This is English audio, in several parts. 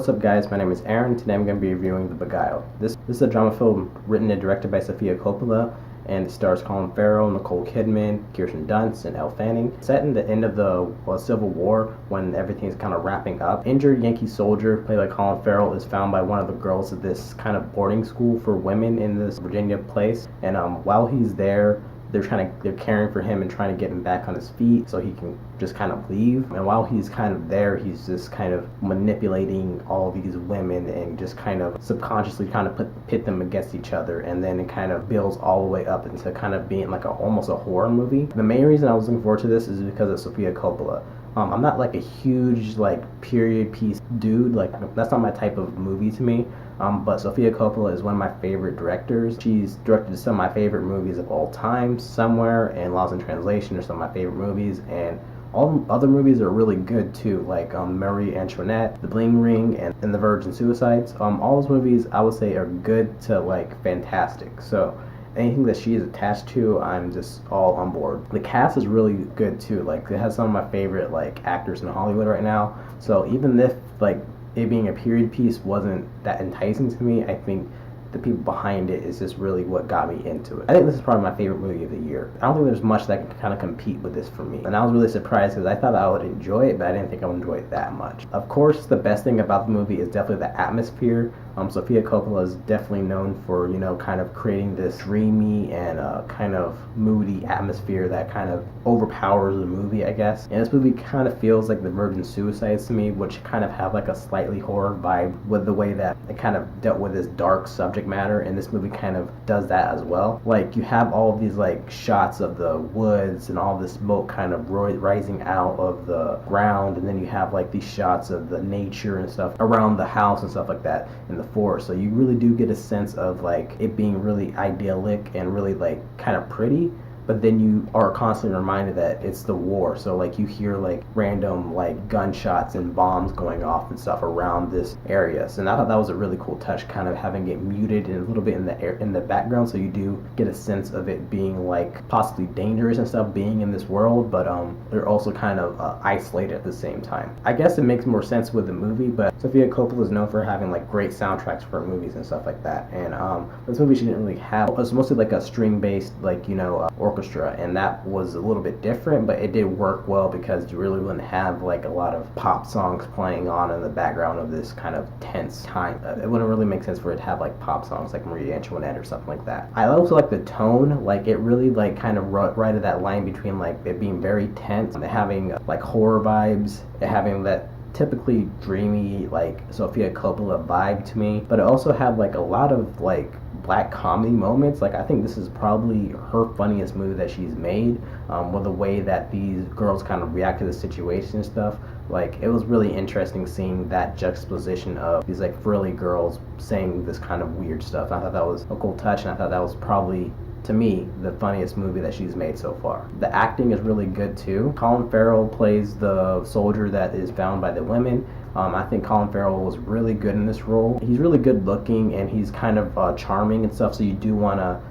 What's up guys, my name is Aaron. Today I'm going to be reviewing The Beguiled. This is a drama film written and directed by Sofia Coppola, and it stars Colin Farrell, Nicole Kidman, Kirsten Dunst Elle Fanning. Set in the end of the Civil War, when everything's kind of wrapping up. Injured Yankee soldier, played by Colin Farrell, is found by one of the girls at this kind of boarding school for women in this Virginia place, and while he's there, they're caring for him and trying to get him back on his feet so he can just kind of leave. And while he's kind of there, he's just kind of manipulating all these women and just kind of subconsciously kind of pit them against each other, and then it kind of builds all the way up into kind of being like almost a horror movie. The main reason I was looking forward to this is because of Sofia Coppola. I'm not like a huge like period piece dude, like that's not my type of movie to me. But Sofia Coppola is one of my favorite directors. She's directed some of my favorite movies of all time. Somewhere and Lost in Translation are some of my favorite movies, and all the other movies are really good too, like Marie Antoinette, The Bling Ring, and The Virgin Suicides. All those movies I would say are good to like fantastic. So anything that she is attached to, I'm just all on board. The cast is really good too. Like it has some of my favorite like actors in Hollywood right now. So even if like it being a period piece wasn't that enticing to me, I think the people behind it is just really what got me into it. I think this is probably my favorite movie of the year. I don't think there's much that can kind of compete with this for me. And I was really surprised because I thought I would enjoy it, but I didn't think I would enjoy it that much. Of course, the best thing about the movie is definitely the atmosphere. Sofia Coppola is definitely known for, kind of creating this dreamy and kind of moody atmosphere that kind of overpowers the movie, I guess. And this movie kind of feels like The Virgin Suicides to me, which kind of have like a slightly horror vibe with the way that it kind of dealt with this dark subject matter, and this movie kind of does that as well. Like you have all of these like shots of the woods and all this smoke kind of rising out of the ground, and then you have like these shots of the nature and stuff around the house and stuff like that in the forest. So you really do get a sense of like it being really idyllic and really like kind of pretty, but then you are constantly reminded that it's the war. So like you hear like random like gunshots and bombs going off and stuff around this area. So and I thought that was a really cool touch, kind of having it muted and a little bit in the air in the background, so you do get a sense of it being like possibly dangerous and stuff being in this world, but they're also kind of isolated at the same time. I guess it makes more sense with the movie, but Sofia Coppola is known for having like great soundtracks for movies and stuff like that. And this movie she didn't really have. It was mostly like a string-based like orchestra, and that was a little bit different, but it did work well because you really wouldn't have like a lot of pop songs playing on in the background of this kind of tense time. It wouldn't really make sense for it to have like pop songs like Marie Antoinette or something like that. I also like the tone, like it really like kind of right at that line between like it being very tense and having like horror vibes, and having that typically dreamy like Sofia Coppola vibe to me, but it also had like a lot of like black comedy moments. Like I think this is probably her funniest movie that she's made, with the way that these girls kind of react to the situation and stuff. Like it was really interesting seeing that juxtaposition of these like frilly girls saying this kind of weird stuff. I thought that was a cool touch, and I thought that was probably, to me, the funniest movie that she's made so far. The acting is really good too. Colin Farrell plays the soldier that is found by the women. I think Colin Farrell was really good in this role. He's really good looking, and he's kind of charming and stuff, so you do want to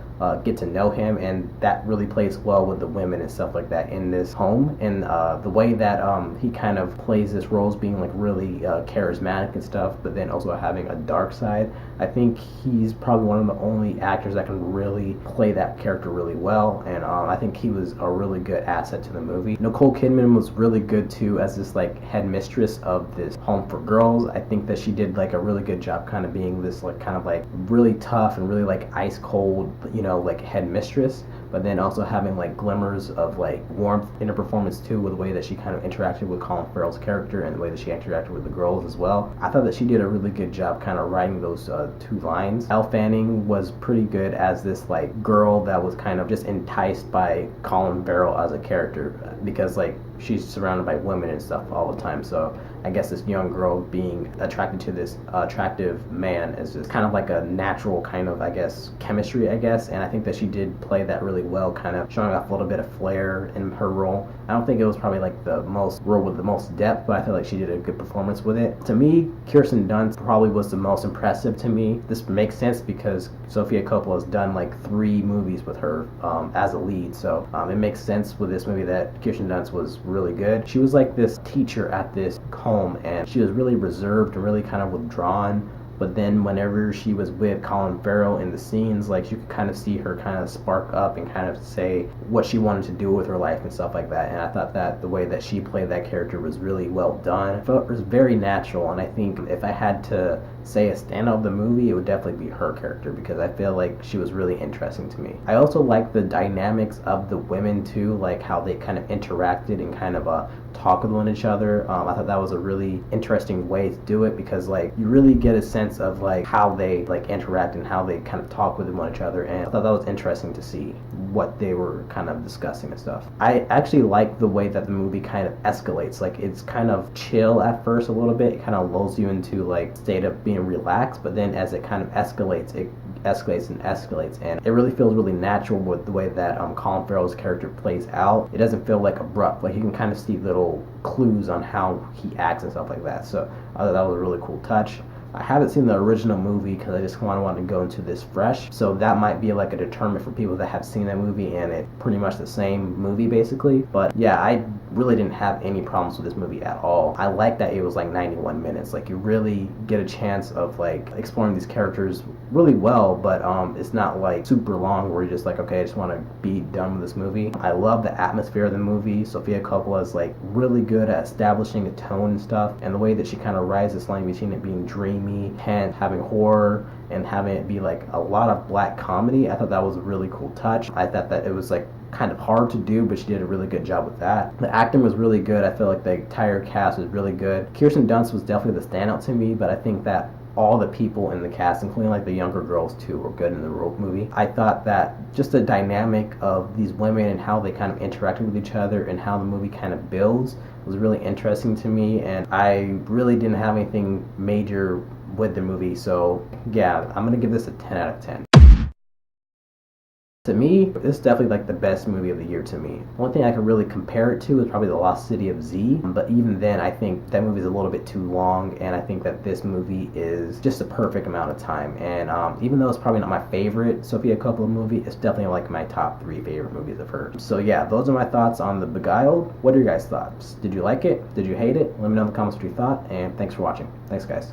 get to know him, and that really plays well with the women and stuff like that in this home. And the way that he kind of plays this role as being like really charismatic and stuff, but then also having a dark side. I think he's probably one of the only actors that can really play that character really well, and I think he was a really good asset to the movie. Nicole Kidman was really good too as this like headmistress of this home for girls. I think that she did like a really good job kind of being this like kind of like really tough and really like ice cold, like headmistress, but then also having like glimmers of like warmth in her performance too, with the way that she kind of interacted with Colin Farrell's character and the way that she interacted with the girls as well. I thought that she did a really good job kind of writing those two lines. Elle Fanning was pretty good as this like girl that was kind of just enticed by Colin Farrell as a character, because like she's surrounded by women and stuff all the time, so I guess this young girl being attracted to this attractive man is just kind of like a natural kind of, I guess, chemistry, I guess, and I think that she did play that really well, kind of showing off a little bit of flair in her role. I don't think it was probably like the most role with the most depth, but I feel like she did a good performance with it. To me, Kirsten Dunst probably was the most impressive to me. This makes sense because Sofia Coppola has done like 3 movies with her as a lead, so it makes sense with this movie that Kirsten Dunst was really good. She was like this teacher at this home, and she was really reserved and really kind of withdrawn. But then whenever she was with Colin Farrell in the scenes, like you could kind of see her kind of spark up and kind of say what she wanted to do with her life and stuff like that. And I thought that the way that she played that character was really well done. I felt it was very natural, and I think if I had to say a standout of the movie, it would definitely be her character because I feel like she was really interesting to me. I also like the dynamics of the women too, like how they kind of interacted and kind of talk with one each other. I thought that was a really interesting way to do it because like you really get a sense of like how they like interact and how they kind of talk with one each other, and I thought that was interesting to see what they were kind of discussing and stuff. I actually like the way that the movie kind of escalates. Like it's kind of chill at first a little bit. It kind of lulls you into like state of being relaxed, but then as it kind of escalates, it escalates and escalates, and it really feels really natural with the way that Colin Farrell's character plays out. It doesn't feel like abrupt. Like you can kind of see little clues on how he acts and stuff like that. So I thought that was a really cool touch. I haven't seen the original movie because I just wanted to go into this fresh. So that might be like a deterrent for people that have seen that movie and it's pretty much the same movie basically. But yeah, I really didn't have any problems with this movie at all. I like that it was like 91 minutes. Like you really get a chance of like exploring these characters really well, but it's not like super long where you're just like, okay, I just want to be done with this movie. I love the atmosphere of the movie. Sofia Coppola is like really good at establishing a tone and stuff, and the way that she kind of rides this line between it being dreamy and having horror and having it be like a lot of black comedy. I thought that was a really cool touch. I thought that it was like kind of hard to do, but she did a really good job with that. The acting was really good. I feel like the entire cast was really good. Kirsten Dunst was definitely the standout to me, but I think that all the people in the cast, including like the younger girls too, were good in the movie. I thought that just the dynamic of these women and how they kind of interacted with each other and how the movie kind of builds was really interesting to me, and I really didn't have anything major with the movie. So yeah, I'm gonna give this a 10 out of 10. To me, this is definitely like the best movie of the year to me. One thing I could really compare it to is probably The Lost City of Z, but even then I think that movie is a little bit too long, and I think that this movie is just a perfect amount of time. And even though it's probably not my favorite Sofia Coppola movie, it's definitely like my top 3 favorite movies of hers. So yeah, those are my thoughts on The Beguiled. What are your guys' thoughts? Did you like it? Did you hate it? Let me know in the comments what you thought, and thanks for watching. Thanks guys.